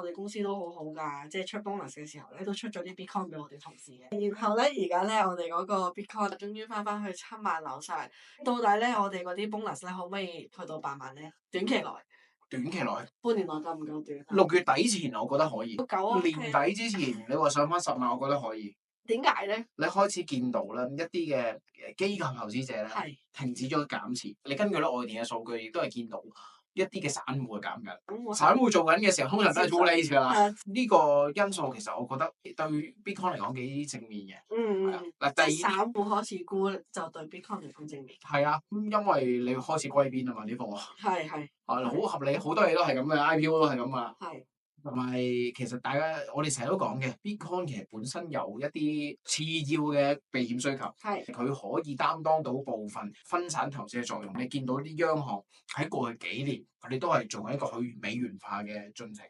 我哋公司都好好㗎，即係出 bonus 嘅時候咧，都出咗啲 Bitcoin 俾我哋同事嘅。然後咧，而家咧我哋嗰個 Bitcoin 終於翻去7萬樓上，到底咧我哋嗰啲 bonus 咧可唔可以去到8萬咧？短期內。短期內，半年內夠唔夠短？6月底前我覺得可以。夠啊！年底之前你話上翻10萬，我覺得可以。點解咧？你開始見到啦，一啲嘅機構投資者咧係停止咗減持。你根據咧外電嘅數據，亦都係見到一啲嘅散戶減緊。咁我散戶做緊嘅時候，通常都係 too late 㗎啦。係啊呢個因素其實我覺得對 Bitcoin 嚟講幾正面嘅。嗱，第二即係散戶開始沽就對 Bitcoin 嚟講正面。係啊，因為你開始歸邊啊嘛呢個。係好合理，好多嘢都係咁嘅，IPO 都係咁啊。係同埋其實大家我哋成日都講嘅 Bitcoin 其實本身有一啲次要嘅避險需求，係佢可以擔當到部分分散投資嘅作用。你見到啲央行喺過去幾年，佢哋都係做緊一個去美元化嘅進程。